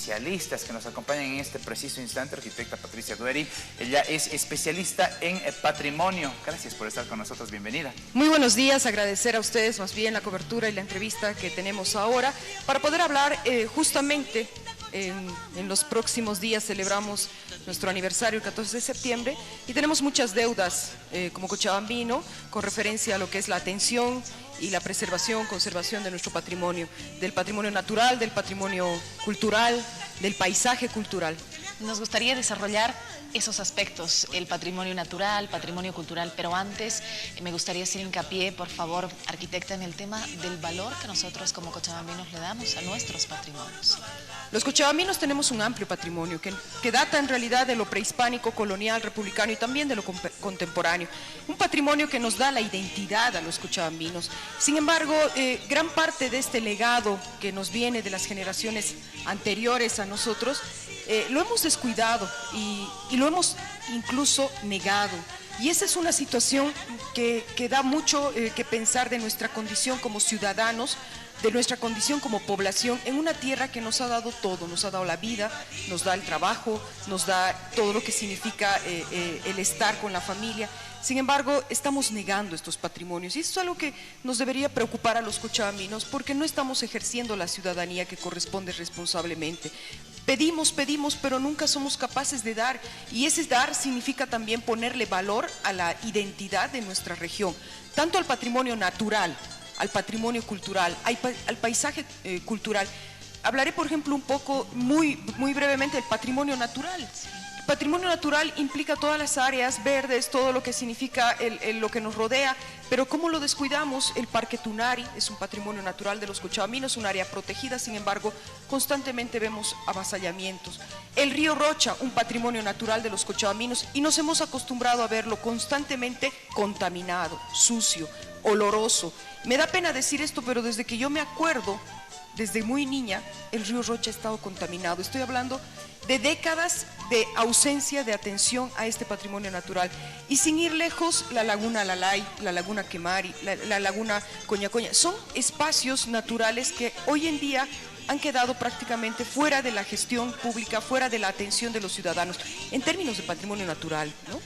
especialistas que nos acompañan en este preciso instante, arquitecta Patricia Dueri. Ella es especialista en patrimonio. Gracias por estar con nosotros, bienvenida. Muy buenos días, agradecer a ustedes más bien la cobertura y la entrevista que tenemos ahora para poder hablar justamente en los próximos días. Celebramos nuestro aniversario el 14 de septiembre y tenemos muchas deudas como cochabambino con referencia a lo que es la atención y la preservación, conservación de nuestro patrimonio, del patrimonio natural, del patrimonio cultural, del paisaje cultural. Nos gustaría desarrollar esos aspectos, el patrimonio natural, patrimonio cultural, pero antes me gustaría hacer hincapié, por favor, arquitecta, en el tema del valor que nosotros como cochabambinos le damos a nuestros patrimonios. Los cochabambinos tenemos un amplio patrimonio que data en realidad de lo prehispánico, colonial, republicano y también de lo contemporáneo. Un patrimonio que nos da la identidad a los cochabambinos. Sin embargo, gran parte de este legado que nos viene de las generaciones anteriores a nosotros, lo hemos descuidado y lo hemos incluso negado. Y esa es una situación que da mucho que pensar de nuestra condición como ciudadanos, de nuestra condición como población en una tierra que nos ha dado todo, nos ha dado la vida, nos da el trabajo, nos da todo lo que significa el estar con la familia. Sin embargo, estamos negando estos patrimonios y eso es algo que nos debería preocupar a los cochabambinos porque no estamos ejerciendo la ciudadanía que corresponde responsablemente. Pedimos, pero nunca somos capaces de dar y ese dar significa también ponerle valor a la identidad de nuestra región, tanto al patrimonio natural, al patrimonio cultural, al paisaje cultural. Hablaré, por ejemplo, un poco, muy brevemente, del patrimonio natural. El patrimonio natural implica todas las áreas verdes, todo lo que significa lo que nos rodea, pero ¿cómo lo descuidamos? El Parque Tunari es un patrimonio natural de los cochabaminos, un área protegida, sin embargo, constantemente vemos avasallamientos. El río Rocha, un patrimonio natural de los cochabaminos, y nos hemos acostumbrado a verlo constantemente contaminado, sucio, oloroso. Me da pena decir esto, pero desde que yo me acuerdo, desde muy niña, el río Rocha ha estado contaminado. Estoy hablando de décadas de ausencia de atención a este patrimonio natural. Y sin ir lejos, la laguna Lalay, la laguna Quemari, la laguna Coñacoña, son espacios naturales que hoy en día han quedado prácticamente fuera de la gestión pública, fuera de la atención de los ciudadanos, en términos de patrimonio natural, ¿no?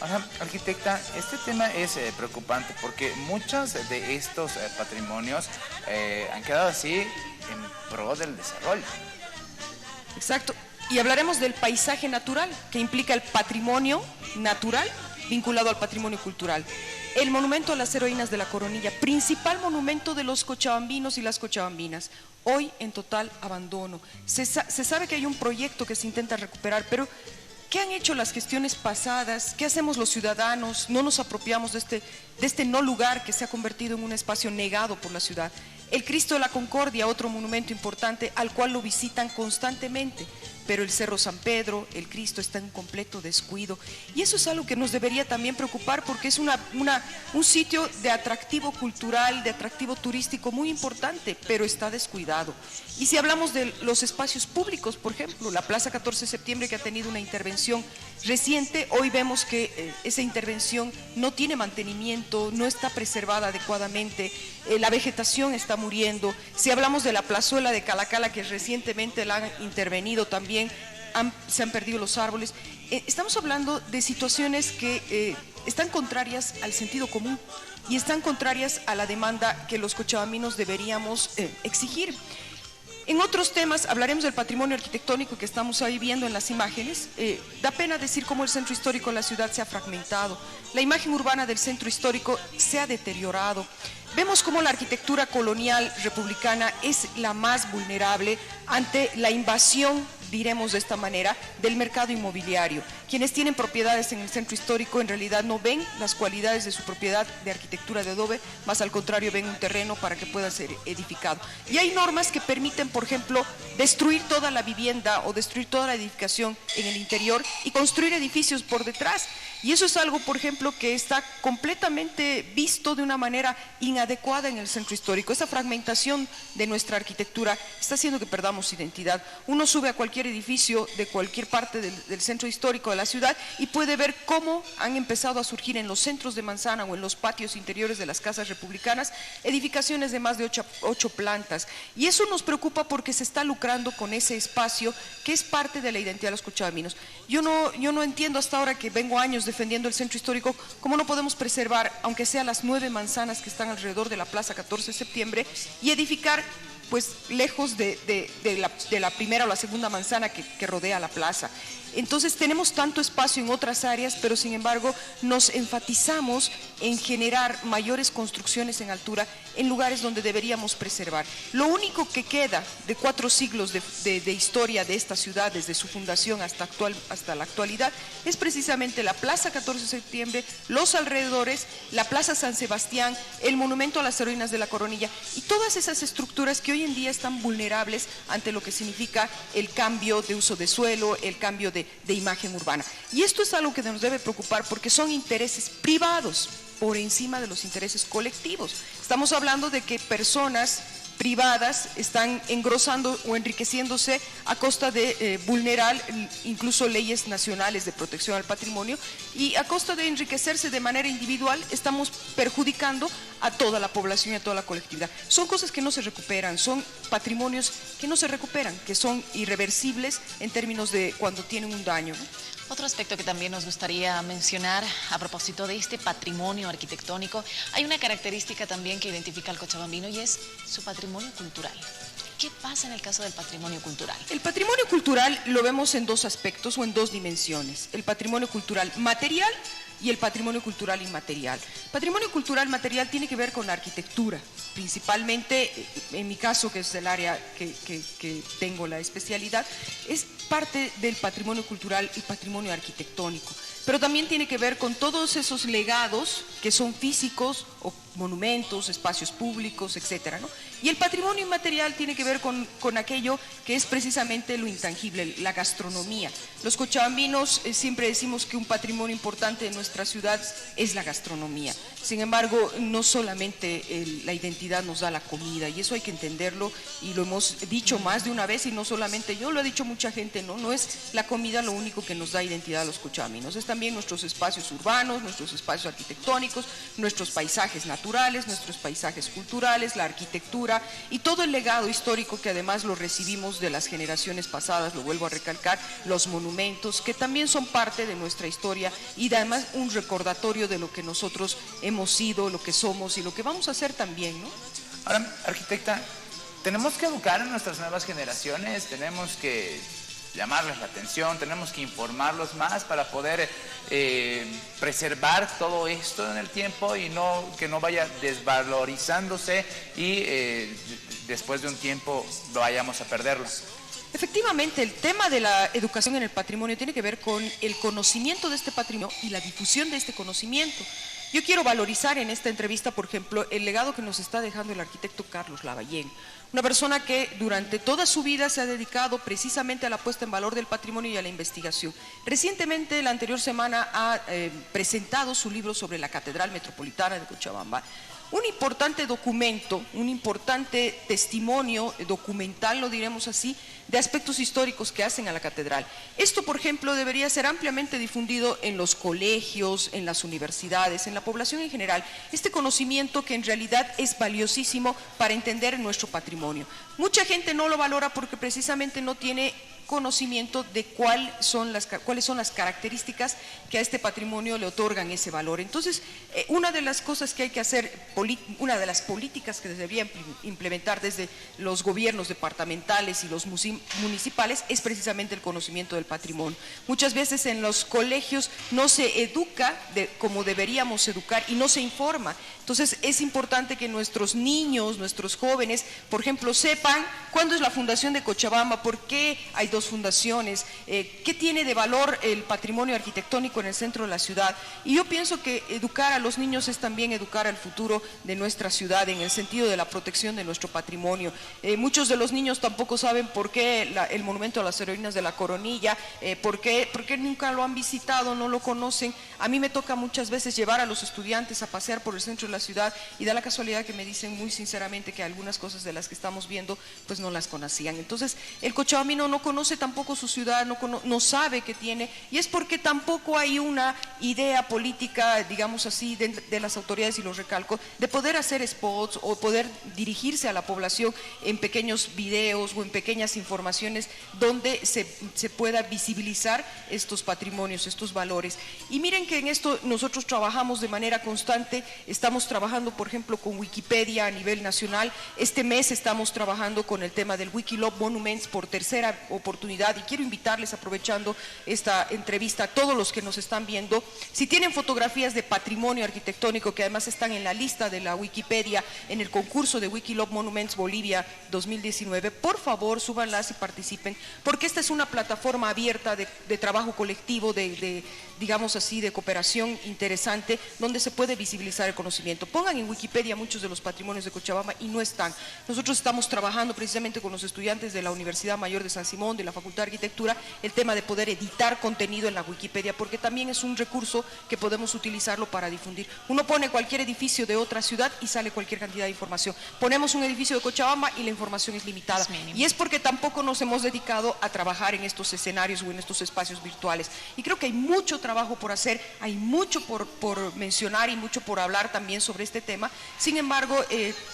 Ajá, arquitecta, este tema es preocupante porque muchos de estos patrimonios han quedado así en pro del desarrollo. Exacto, y hablaremos del paisaje natural, que implica el patrimonio natural vinculado al patrimonio cultural. El monumento a las heroínas de la Coronilla, principal monumento de los cochabambinos y las cochabambinas, hoy en total abandono. Se sabe que hay un proyecto que se intenta recuperar, pero ¿qué han hecho las gestiones pasadas? ¿Qué hacemos los ciudadanos? No nos apropiamos de este no lugar que se ha convertido en un espacio negado por la ciudad. El Cristo de la Concordia, otro monumento importante al cual lo visitan constantemente, pero el Cerro San Pedro, el Cristo, está en completo descuido. Y eso es algo que nos debería también preocupar porque es un sitio de atractivo cultural, de atractivo turístico muy importante, pero está descuidado. Y si hablamos de los espacios públicos, por ejemplo, la Plaza 14 de Septiembre, que ha tenido una intervención reciente, hoy vemos que esa intervención no tiene mantenimiento, no está preservada adecuadamente, la vegetación está muriendo. Si hablamos de la plazuela de Calacala, que recientemente la han intervenido también, se han perdido los árboles. Estamos hablando de situaciones que están contrarias al sentido común y están contrarias a la demanda que los cochabaminos deberíamos exigir. En otros temas hablaremos del patrimonio arquitectónico que estamos ahí viendo en las imágenes. Da pena decir cómo el centro histórico de la ciudad se ha fragmentado. La imagen urbana del centro histórico se ha deteriorado. Vemos cómo la arquitectura colonial republicana es la más vulnerable ante la invasión, diremos de esta manera, del mercado inmobiliario. Quienes tienen propiedades en el centro histórico en realidad no ven las cualidades de su propiedad de arquitectura de adobe, más al contrario ven un terreno para que pueda ser edificado. Y hay normas que permiten, por ejemplo, destruir toda la vivienda o destruir toda la edificación en el interior y construir edificios por detrás. Y eso es algo, por ejemplo, que está completamente visto de una manera inadecuada en el centro histórico. Esa fragmentación de nuestra arquitectura está haciendo que perdamos identidad. Uno sube a cualquier cualquier edificio de cualquier parte del centro histórico de la ciudad y puede ver cómo han empezado a surgir en los centros de manzana o en los patios interiores de las casas republicanas edificaciones de más de 8 plantas. Y eso nos preocupa porque se está lucrando con ese espacio que es parte de la identidad de los cochabaminos. Yo no entiendo hasta ahora, que vengo años defendiendo el centro histórico, cómo no podemos preservar, aunque sea las 9 manzanas que están alrededor de la Plaza 14 de septiembre, y edificar pues lejos de la primera o la segunda manzana que rodea la plaza. Entonces tenemos tanto espacio en otras áreas, pero sin embargo nos enfatizamos en generar mayores construcciones en altura en lugares donde deberíamos preservar. Lo único que queda de 4 siglos de historia de esta ciudad, desde su fundación hasta la actualidad, es precisamente la Plaza 14 de septiembre, los alrededores, la Plaza San Sebastián, el monumento a las heroínas de la Coronilla y todas esas estructuras que hoy en día están vulnerables ante lo que significa el cambio de uso de suelo, el cambio de imagen urbana. Y esto es algo que nos debe preocupar porque son intereses privados por encima de los intereses colectivos. Estamos hablando de que personas privadas están engrosando o enriqueciéndose a costa de vulnerar incluso leyes nacionales de protección al patrimonio, y a costa de enriquecerse de manera individual estamos perjudicando a toda la población y a toda la colectividad. Son cosas que no se recuperan, son patrimonios que no se recuperan, que son irreversibles en términos de cuando tienen un daño, ¿no? Otro aspecto que también nos gustaría mencionar a propósito de este patrimonio arquitectónico, hay una característica también que identifica al cochabambino y es su patrimonio cultural. ¿Qué pasa en el caso del patrimonio cultural? El patrimonio cultural lo vemos en 2 aspectos o en 2 dimensiones. El patrimonio cultural material y el patrimonio cultural inmaterial. Patrimonio cultural material tiene que ver con la arquitectura, principalmente, en mi caso, que es el área que tengo la especialidad, es parte del patrimonio cultural y patrimonio arquitectónico, pero también tiene que ver con todos esos legados que son físicos o monumentos, espacios públicos, etcétera, ¿no? Y el patrimonio inmaterial tiene que ver con aquello que es precisamente lo intangible, la gastronomía. Los cochabambinos siempre decimos que un patrimonio importante de nuestra ciudad es la gastronomía. Sin embargo, no solamente la identidad nos da la comida, y eso hay que entenderlo, y lo hemos dicho más de una vez, y no solamente yo, lo ha dicho mucha gente, no es la comida lo único que nos da identidad a los cochabaminos, es también nuestros espacios urbanos, nuestros espacios arquitectónicos, nuestros paisajes naturales, nuestros paisajes culturales, la arquitectura y todo el legado histórico que además lo recibimos de las generaciones pasadas, lo vuelvo a recalcar, los monumentos que también son parte de nuestra historia y además un recordatorio de lo que nosotros hemos sido, lo que somos y lo que vamos a hacer también, ¿no? Ahora, arquitecta, tenemos que educar a nuestras nuevas generaciones, tenemos que llamarles la atención, tenemos que informarlos más para poder preservar todo esto en el tiempo y que no vaya desvalorizándose y después de un tiempo vayamos a perderlo. Efectivamente, el tema de la educación en el patrimonio tiene que ver con el conocimiento de este patrimonio y la difusión de este conocimiento. Yo quiero valorizar en esta entrevista, por ejemplo, el legado que nos está dejando el arquitecto Carlos Lavallén, una persona que durante toda su vida se ha dedicado precisamente a la puesta en valor del patrimonio y a la investigación. Recientemente, la anterior semana, ha presentado su libro sobre la Catedral Metropolitana de Cochabamba, un importante documento, un importante testimonio documental, lo diremos así, de aspectos históricos que hacen a la catedral. Esto, por ejemplo, debería ser ampliamente difundido en los colegios, en las universidades, en la población en general, este conocimiento que en realidad es valiosísimo para entender nuestro patrimonio. Mucha gente no lo valora porque precisamente no tiene conocimiento de cuáles son las características que a este patrimonio le otorgan ese valor. Entonces, una de las cosas que hay que hacer, una de las políticas que deberían implementar desde los gobiernos departamentales y los municipales es precisamente el conocimiento del patrimonio. Muchas veces en los colegios no se educa como deberíamos educar y no se informa. Entonces, es importante que nuestros niños, nuestros jóvenes, por ejemplo, sepan cuándo es la fundación de Cochabamba, por qué hay 2 fundaciones, qué tiene de valor el patrimonio arquitectónico en el centro de la ciudad. Y yo pienso que educar a los niños es también educar al futuro de nuestra ciudad en el sentido de la protección de nuestro patrimonio. Muchos de los niños tampoco saben por qué el monumento a las heroínas de la Coronilla, por qué nunca lo han visitado, no lo conocen. A mí me toca muchas veces llevar a los estudiantes a pasear por el centro de la ciudad y da la casualidad que me dicen muy sinceramente que algunas cosas de las que estamos viendo pues no las conocían. Entonces, el cochabambino no conoce conoce tampoco su ciudad, no sabe que tiene, y es porque tampoco hay una idea política, digamos así, de las autoridades, y lo recalco, de poder hacer spots o poder dirigirse a la población en pequeños videos o en pequeñas informaciones donde se pueda visibilizar estos patrimonios, estos valores. Y miren que en esto nosotros trabajamos de manera constante, estamos trabajando, por ejemplo, con Wikipedia a nivel nacional. Este mes estamos trabajando con el tema del Wikilove Monuments por tercera oportunidad, y quiero invitarles, aprovechando esta entrevista, a todos los que nos están viendo, si tienen fotografías de patrimonio arquitectónico que además están en la lista de la Wikipedia en el concurso de Wikilove Monuments Bolivia 2019, por favor súbanlas y participen, porque esta es una plataforma abierta de trabajo colectivo, digamos así, de cooperación interesante, donde se puede visibilizar el conocimiento. Pongan en Wikipedia muchos de los patrimonios de Cochabamba y no están. Nosotros estamos trabajando precisamente con los estudiantes de la Universidad Mayor de San Simón, de la Facultad de Arquitectura, el tema de poder editar contenido en la Wikipedia, porque también es un recurso que podemos utilizarlo para difundir. Uno pone cualquier edificio de otra ciudad y sale cualquier cantidad de información. Ponemos un edificio de Cochabamba y la información es limitada. Y es porque tampoco nos hemos dedicado a trabajar en estos escenarios o en estos espacios virtuales. Y creo que hay mucho trabajo por hacer, hay mucho por mencionar y mucho por hablar también sobre este tema. Sin embargo,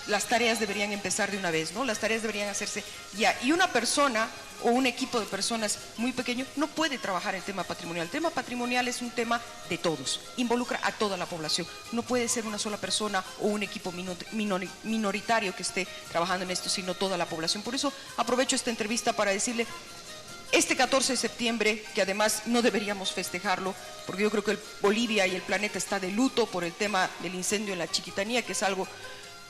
las tareas deberían empezar de una vez, ¿no? Las tareas deberían hacerse ya. Y una persona o un equipo de personas muy pequeño no puede trabajar el tema patrimonial. El tema patrimonial es un tema de todos, involucra a toda la población. No puede ser una sola persona o un equipo minoritario que esté trabajando en esto, sino toda la población. Por eso aprovecho esta entrevista para decirle, este 14 de septiembre, que además no deberíamos festejarlo, porque yo creo que Bolivia y el planeta está de luto por el tema del incendio en la Chiquitanía, que es algo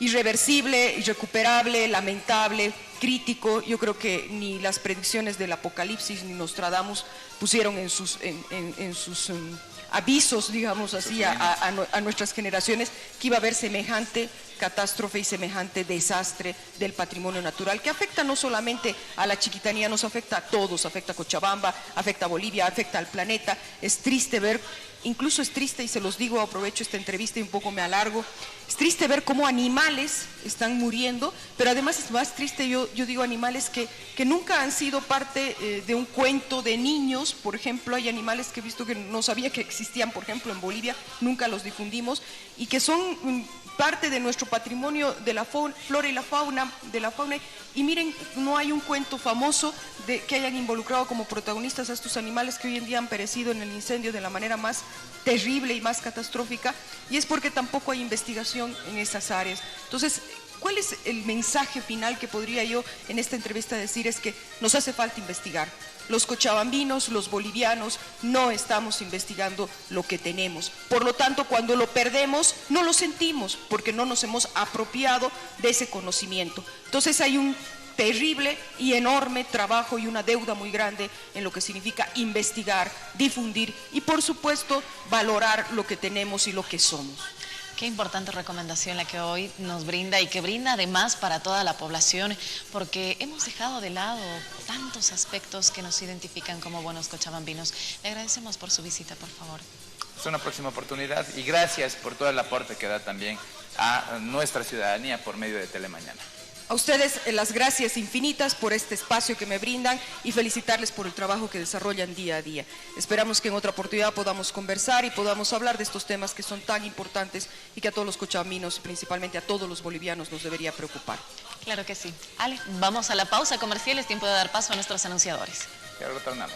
irreversible, irrecuperable, lamentable, crítico. Yo creo que ni las predicciones del Apocalipsis ni Nostradamus pusieron en sus avisos, digamos así, a nuestras generaciones, que iba a haber semejante catástrofe y semejante desastre del patrimonio natural, que afecta no solamente a la Chiquitanía, nos afecta a todos, afecta a Cochabamba, afecta a Bolivia, afecta al planeta. Es triste ver, incluso es triste, y se los digo, aprovecho esta entrevista y un poco me alargo, es triste ver cómo animales están muriendo, pero además es más triste, yo digo, animales que nunca han sido parte de un cuento de niños. Por ejemplo, hay animales que he visto que no sabía que existían, por ejemplo, en Bolivia, nunca los difundimos, y que son parte de nuestro patrimonio de la flora y la fauna, y miren, no hay un cuento famoso que hayan involucrado como protagonistas a estos animales que hoy en día han perecido en el incendio de la manera más terrible y más catastrófica, y es porque tampoco hay investigación en esas áreas. Entonces, ¿cuál es el mensaje final que podría yo en esta entrevista decir? Es que nos hace falta investigar. Los cochabambinos, los bolivianos, no estamos investigando lo que tenemos. Por lo tanto, cuando lo perdemos, no lo sentimos, porque no nos hemos apropiado de ese conocimiento. Entonces hay un terrible y enorme trabajo y una deuda muy grande en lo que significa investigar, difundir y, por supuesto, valorar lo que tenemos y lo que somos. Qué importante recomendación la que hoy nos brinda, y que brinda además para toda la población, porque hemos dejado de lado tantos aspectos que nos identifican como buenos cochabambinos. Le agradecemos por su visita, por favor. Es una próxima oportunidad, y gracias por todo el aporte que da también a nuestra ciudadanía por medio de Telemañana. A ustedes las gracias infinitas por este espacio que me brindan, y felicitarles por el trabajo que desarrollan día a día. Esperamos que en otra oportunidad podamos conversar y podamos hablar de estos temas que son tan importantes y que a todos los cochabaminos, principalmente a todos los bolivianos, nos debería preocupar. Claro que sí. Ale, vamos a la pausa comercial, es tiempo de dar paso a nuestros anunciadores. Y ahora retornamos.